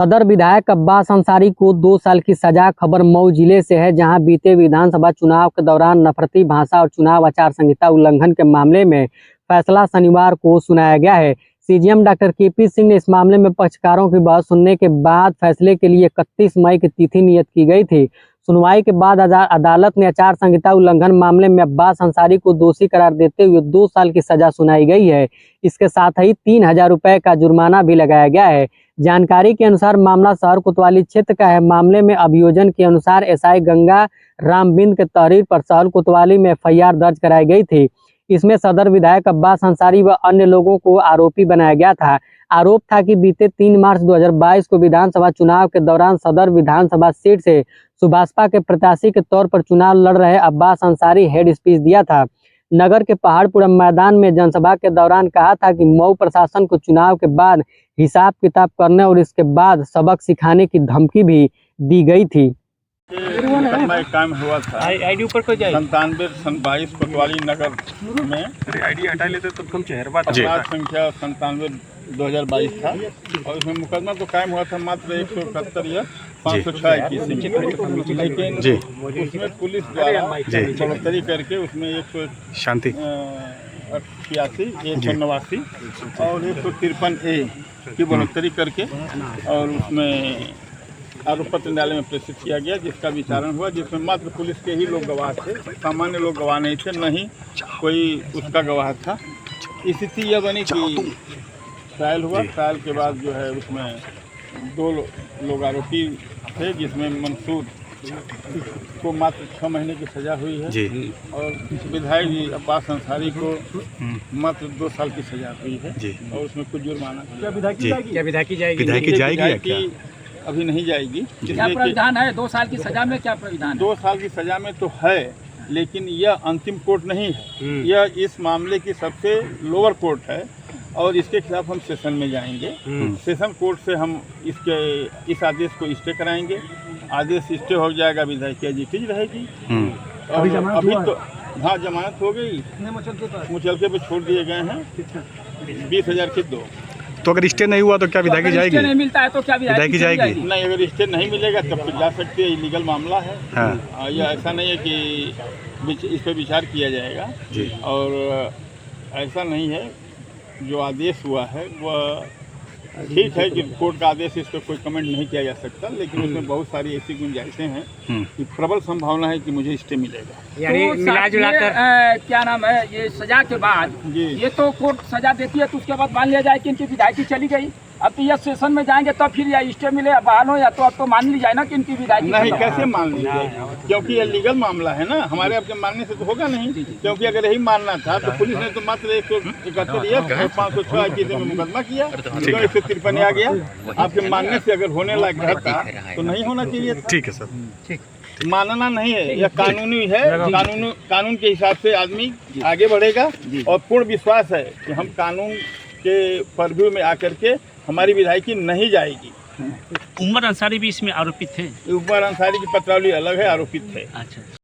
सदर विधायक अब्बास अंसारी को 2 साल की सजा। खबर मऊ जिले से है, जहां बीते विधानसभा चुनाव के दौरान नफरती भाषा और चुनाव आचार संहिता उल्लंघन के मामले में फैसला शनिवार को सुनाया गया है। सीजेएम डॉक्टर केपी सिंह ने इस मामले में पक्षकारों की बात सुनने के बाद फैसले के लिए 31 मई की तिथि नियत की गई थी। सुनवाई के बाद अदालत ने आचार संहिता उल्लंघन मामले में अब्बास अंसारी को दोषी करार देते हुए 2 साल की सजा सुनाई गई है। इसके साथ ही 3000 रुपए का जुर्माना भी लगाया गया है। जानकारी के अनुसार मामला शहर कोतवाली क्षेत्र का है। मामले में अभियोजन के अनुसार एसआई गंगा रामबिंद के तहरीर पर शहर कोतवाली में एफआईआर दर्ज कराई गई थी। इसमें सदर विधायक अब्बास अंसारी व अन्य लोगों को आरोपी बनाया गया था। आरोप था कि बीते 3 मार्च 2022 को विधानसभा चुनाव के दौरान सदर विधानसभा सीट से सुभाषपा के प्रत्याशी के तौर पर चुनाव लड़ रहे अब्बास अंसारी हेड स्पीच दिया था। नगर के पहाड़पुरा मैदान में जनसभा के दौरान कहा था कि मऊ प्रशासन को चुनाव के बाद हिसाब किताब करने और इसके बाद सबक सिखाने की धमकी भी दी गई थी। काम हुआ था आईडी ऊपर को जाए 97-22 कोतवाली नगर में आईडी हटा लेते तो कम चेहरा अपराध संख्या 97/2022 था और उसमें मुकदमा तो कायम हुआ था मात्र 171 या 506 की, लेकिन उसमें पुलिस द्वारा बढ़ोतरी करके उसमें 188 189 और 153A की बढ़ोतरी करके और उसमें आरोप पत्र न्यायालय में प्रेषित किया गया, जिसका विचारण हुआ, जिसमें मात्र पुलिस के ही लोग गवाह थे, सामान्य लोग गवाह नहीं थे, न ही कोई उसका गवाह था। स्थिति यह बनी कि ट्रायल हुआ। ट्रायल के बाद जो है उसमें 2 लोग आरोपी थे, जिसमें मंसूर को मात्र 6 महीने की सजा हुई है और विधायक जी अब्बास अंसारी को मात्र 2 साल की सजा हुई है और उसमें कुछ जुर्माना। क्या विधायकी जाएगी? अभी नहीं जाएगी। क्या प्राविधान है 2 साल की सजा में? क्या प्राविधान है? 2 साल की सजा में तो है, लेकिन यह अंतिम कोर्ट नहीं है। यह इस मामले की सबसे लोअर कोर्ट है और इसके खिलाफ हम सेशन में जाएंगे। सेशन कोर्ट से हम इस आदेश को स्टे कराएंगे। आदेश स्टे हो जाएगा, विधायक एजिटेज रहेगी। अभी तो हाँ, जमानत हो गई, मुचलके पे छोड़ दिए गए हैं 20,000 के 2। तो अगर स्टे नहीं हुआ तो क्या विधायकी जाएगी? नहीं मिलता है तो क्या विधायकी जाएगी? नहीं, अगर स्टे नहीं मिलेगा तब तो जा सकते हैं, इलीगल मामला है। हाँ। यह ऐसा नहीं है कि इस पर विचार किया जाएगा और ऐसा नहीं है। जो आदेश हुआ है वह ठीक है कि कोर्ट का आदेश, इस पर कोई कमेंट नहीं किया जा सकता, लेकिन उसमें बहुत सारी ऐसी गुंजाइशें हैं कि प्रबल संभावना है कि मुझे स्टे मिलेगा। यानी मिला जुला कर क्या नाम है, ये सजा के बाद ये तो कोर्ट सजा देती है तो उसके बाद मान लिया जाए कि इनकी विधायकी चली गई। अब तो यह सेशन में जाएंगे तब फिर या स्टे मिले या बहाल हो, या तो अब तो मान ली जाए ना कि इनकी विधायकी नहीं। कैसे मान ली जाए? क्योंकि यह लीगल मामला है ना, हमारे आपके मानने से तो होगा नहीं। क्योंकि अगर यही मानना था तो पुलिस ने तो मात्र 171 और 506 की में मुकदमा किया, तो 153 आ गया। आपके मानने से अगर होने लायक रहता तो नहीं होना चाहिए। ठीक है सर, ठीक। मानना नहीं है, यह कानूनी है। कानून के हिसाब से आदमी आगे बढ़ेगा और पूर्ण विश्वास है कि हम कानून के परव्यू में आकर के हमारी विधायकी नहीं जाएगी। उमर अंसारी भी इसमें आरोपित थे। उमर अंसारी की पत्रावली अलग है, आरोपित थे। अच्छा।